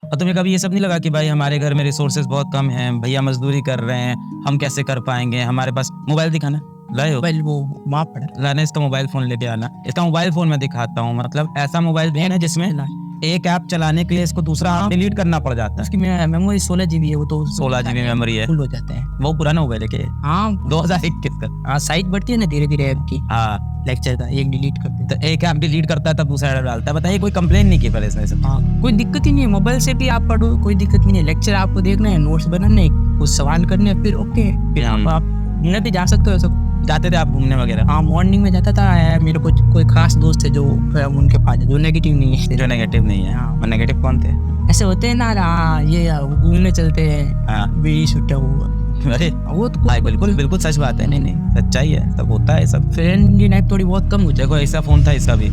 और तुम्हें कभी ये सब नहीं लगा कि भाई हमारे घर में रिसोर्सेज बहुत कम हैं, भैया मजदूरी कर रहे हैं, हम कैसे कर पाएंगे, हमारे पास मोबाइल दिखाना लाए हो, मोबाइल वो वहाँ पड़ा लाना, इसका मोबाइल फोन लेके आना, इसका मोबाइल फोन मैं दिखाता हूँ, मतलब ऐसा मोबाइल फोन है जिसमें एक ऐप चलाने के लिए इसको दूसरा ऐप डिलीट करना पड़ जाता है। उसकी मेमोरी 16 GB है, वो तो 16 GB मेमोरी है, फुल हो जाते हैं। वो पुराना मोबाइल है क्या? हाँ 2021 का। हाँ, साइज बढ़ती है ना धीरे धीरे ऐप की। हाँ, लेक्चर का एक डिलीट कर देता तो एक ऐप डिलीट करता है तब दूसरा ऐप डालता है। बताइए कोई कंप्लेन नहीं की पहले से? हाँ, कोई दिक्कत ही नहीं है, मोबाइल से भी आप पढ़ो, कोई दिक्कत नहीं है। लेक्चर आपको देखना है, नोट्स बनाने हैं, कुछ सवाल करने हैं, फिर ओके, फिर आप घूमने भी जा सकते हो। सब जाते थे आप घूमने वगैरह? हाँ, मॉर्निंग में जाता था। मेरे को कोई खास दोस्त थे जो उनके पास जो नेगेटिव नहीं है। जो नेगेटिव नहीं है? हाँ, नेगेटिव कौन थे? ऐसे होते हैं ना, ये घूमने चलते हैं, हाँ, बीड़ी छुट्टा हुआ। अरे वो तो भाई बिल्कुल बिल्कुल सच बात है। नहीं सच्चाई है, सब होता है सब। फ्रेंडली लाइफ थोड़ी बहुत कम हो जाए। देखो ऐसा फोन था इसका भी,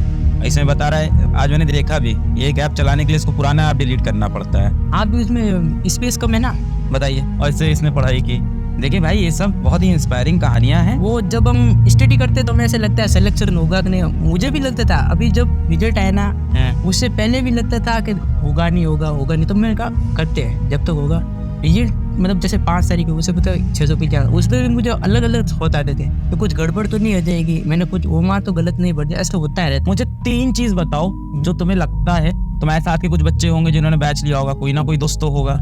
इसमें बता रहा है, आज मैंने देखा भी, ये ऐप चलाने के लिए इसको पुराना ऐप डिलीट करना पड़ता है। आप भी उसमें स्पेस कम है ना, बताइए। और इससे इसने पढ़ाई की। देखिए भाई ये सब बहुत ही इंस्पायरिंग कहानियां हैं। वो जब हम स्टडी करते तो हमें ऐसे लगता है सिलेक्शन होगा कि नहीं, मुझे भी लगता था। अभी जब रिजल्ट आया ना, उससे पहले भी लगता था कि होगा नहीं होगा, होगा नहीं। तो मैंने कहा करते हैं जब तक होगा। रिजल्ट मतलब जैसे 5 तारीख को, उसे पता 650, उस पर भी मुझे अलग अलग होता थे तो कुछ गड़बड़ तो नहीं हो जाएगी, मैंने कुछ वो मार तो गलत नहीं बढ़ जाए, ऐसा होता है। मुझे 3 चीज बताओ जो तुम्हें लगता है, तुम्हारे साथ के कुछ बच्चे होंगे जिन्होंने बैच लिया होगा, कोई ना कोई दोस्त तो होगा।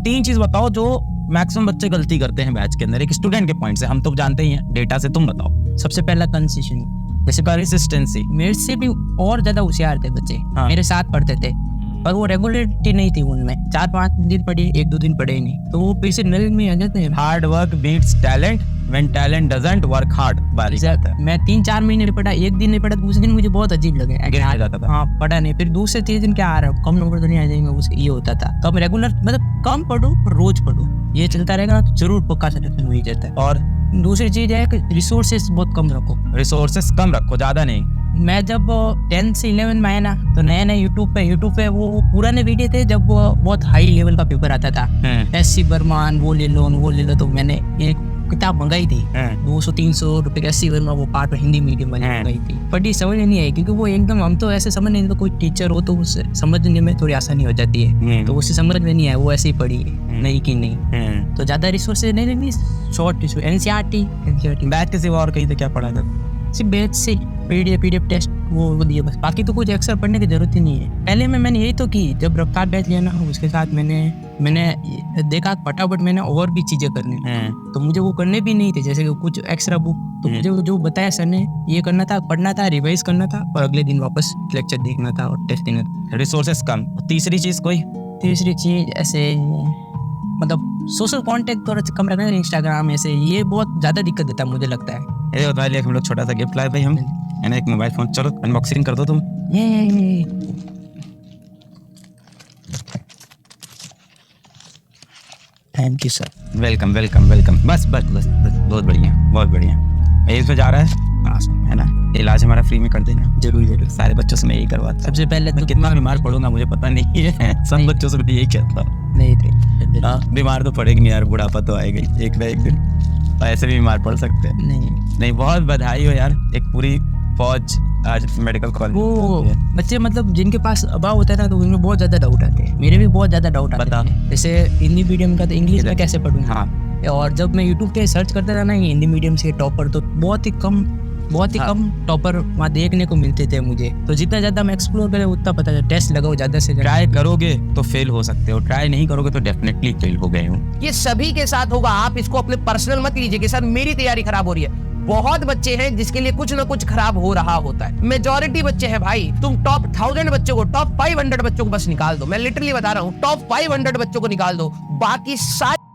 3 चीज बताओ जो मैक्सिमम बच्चे गलती करते हैं बैच के अंदर, एक स्टूडेंट के पॉइंट से। हम तो जानते ही हैं डेटा से, तुम बताओ। सबसे पहला कंसिस्टेंसी, जैसे कंसिस्टेंसी। मेरे से भी और ज्यादा होशियार थे बच्चे। हाँ। मेरे साथ पढ़ते थे, पर वो रेगुलरिटी नहीं थी उनमें। 4-5 दिन पढ़े, 1-2 दिन पढ़े ही नहीं, तो वो फिर से नल में आ जाते हैं। Hard work beats talent when talent doesn't work hard. मैं 3-4 महीने पढ़ा, 1 दिन नहीं पढ़ा, दूसरे दिन मुझे बहुत अजीब लगे। हाँ, पढ़ा नहीं, फिर दूसरे 3 दिन क्या आ रहा है, कम नंबर तो नहीं आ जाएंगे, उसे ये होता था। तो हम रेगुलर मतलब कम पढ़ो पर रोज पढ़ो, ये चलता रहेगा तो जरूर पक्का सिलेक्शन हो ही जाता है। और दूसरी चीज है कि रिसोर्सेस बहुत कम रखो। रिसोर्सेस कम रखो, ज्यादा नहीं। मैं जब 10th से 11 में आया ना, तो नया नया यूट्यूब पे वो पुराने वीडियो थे जब वो बहुत हाई लेवल का पेपर आता था, SC बर्मन, वो ले लो। तो मैंने एक किताब मंगाई थी 200-300 रुपए की, SC बर्मन, वो पार्ट हिंदी मीडियम वाली मंगाई थी। बट ये समझ नहीं आई, क्योंकि वो एकदम, हम तो ऐसे समझ नहीं, तो कोई टीचर हो तो उससे समझने में थोड़ी आसानी हो जाती है, तो उससे समझ में नहीं आया, वो ऐसे ही पढ़ी है, नहीं कि नहीं। तो ज्यादा रिसोर्सेज नहीं, शॉर्ट NCERT बैच के सिवा और कहीं तो क्या पढ़ा था? सिर्फ बैच से PDF टेस्ट वो दिए बस, बाकी तो कुछ एक्स्ट्रा पढ़ने की जरूरत ही नहीं है। पहले में मैंने यही तो की, जब रफ्तार बैच लिया ना, उसके साथ मैंने देखा फटाफट मैंने और भी चीजें करनी, तो मुझे वो करने भी नहीं थे, जैसे कि कुछ एक्स्ट्रा बुक। तो मुझे जो बताया सर ने, ये करना था, पढ़ना था, रिवाइज करना था, और अगले दिन वापस लेक्चर देखना था और टेस्ट देना था। रिसोर्सेस कम। तीसरी चीज कोई? तीसरी चीज ऐसे मतलब सोशल कांटेक्ट थोड़ा कम रखना है, इंस्टाग्राम ऐसे, ये बहुत ज्यादा दिक्कत देता है मुझे लगता है। ये बताइए, हम लोग छोटा सा गिफ्ट लाए भाई, हम मैंने एक मोबाइल फोन। चलो अनबॉक्सिंग कर दो तुम। ये थैंक यू सर। वेलकम। बस बहुत बढ़िया। यही पे जा रहा है ना? इलाज हमारा फ्री में कर देना जरूर। सारे बच्चों से मैं यही करवाता। सबसे पहले मैं कितना बीमार पड़ूंगा मुझे पता नहीं है, सब बच्चों से मैं यही कहता हूँ। नहीं थे, बीमार तो पड़ेंगे यार, बुढ़ापा तो आएगा ही एक ना एक दिन, ऐसे भी बीमार पड़ सकते हैं। नहीं, बहुत बधाई हो यार, एक पूरी फौज आज मेडिकल कॉलेज। वो बच्चे मतलब जिनके पास अभाव होता है ना, तो उनमें बहुत ज्यादा डाउट आते हैं। मेरे भी बहुत ज्यादा डाउट आते हैं, जैसे हिंदी मीडियम का, तो इंग्लिश में कैसे पढ़ूंगा। हाँ। और जब मैं यूट्यूब पे सर्च करता था ना हिंदी मीडियम से टॉपर, तो बहुत ही कम टॉपर वहाँ देखने को मिलते थे मुझे। तो जितना ज्यादा मैं एक्सप्लोर करें उतना पता चला। टेस्ट लगाओ ज्यादा से, ट्राई करोगे तो फेल हो सकते हो, ट्राई नहीं करोगे तो डेफिनेटली फेल हो गए हो। ये सभी के साथ होगा, आप इसको अपने पर्सनल मत लीजिए कि सर मेरी तैयारी खराब हो रही है। बहुत बच्चे हैं जिसके लिए कुछ ना कुछ खराब हो रहा होता है। मेजॉरिटी बच्चे हैं भाई, तुम टॉप 1000 बच्चों को, टॉप 500 बच्चों को बस निकाल दो। मैं लिटरली बता रहा हूँ, टॉप 500 बच्चों को निकाल दो, बाकी सारे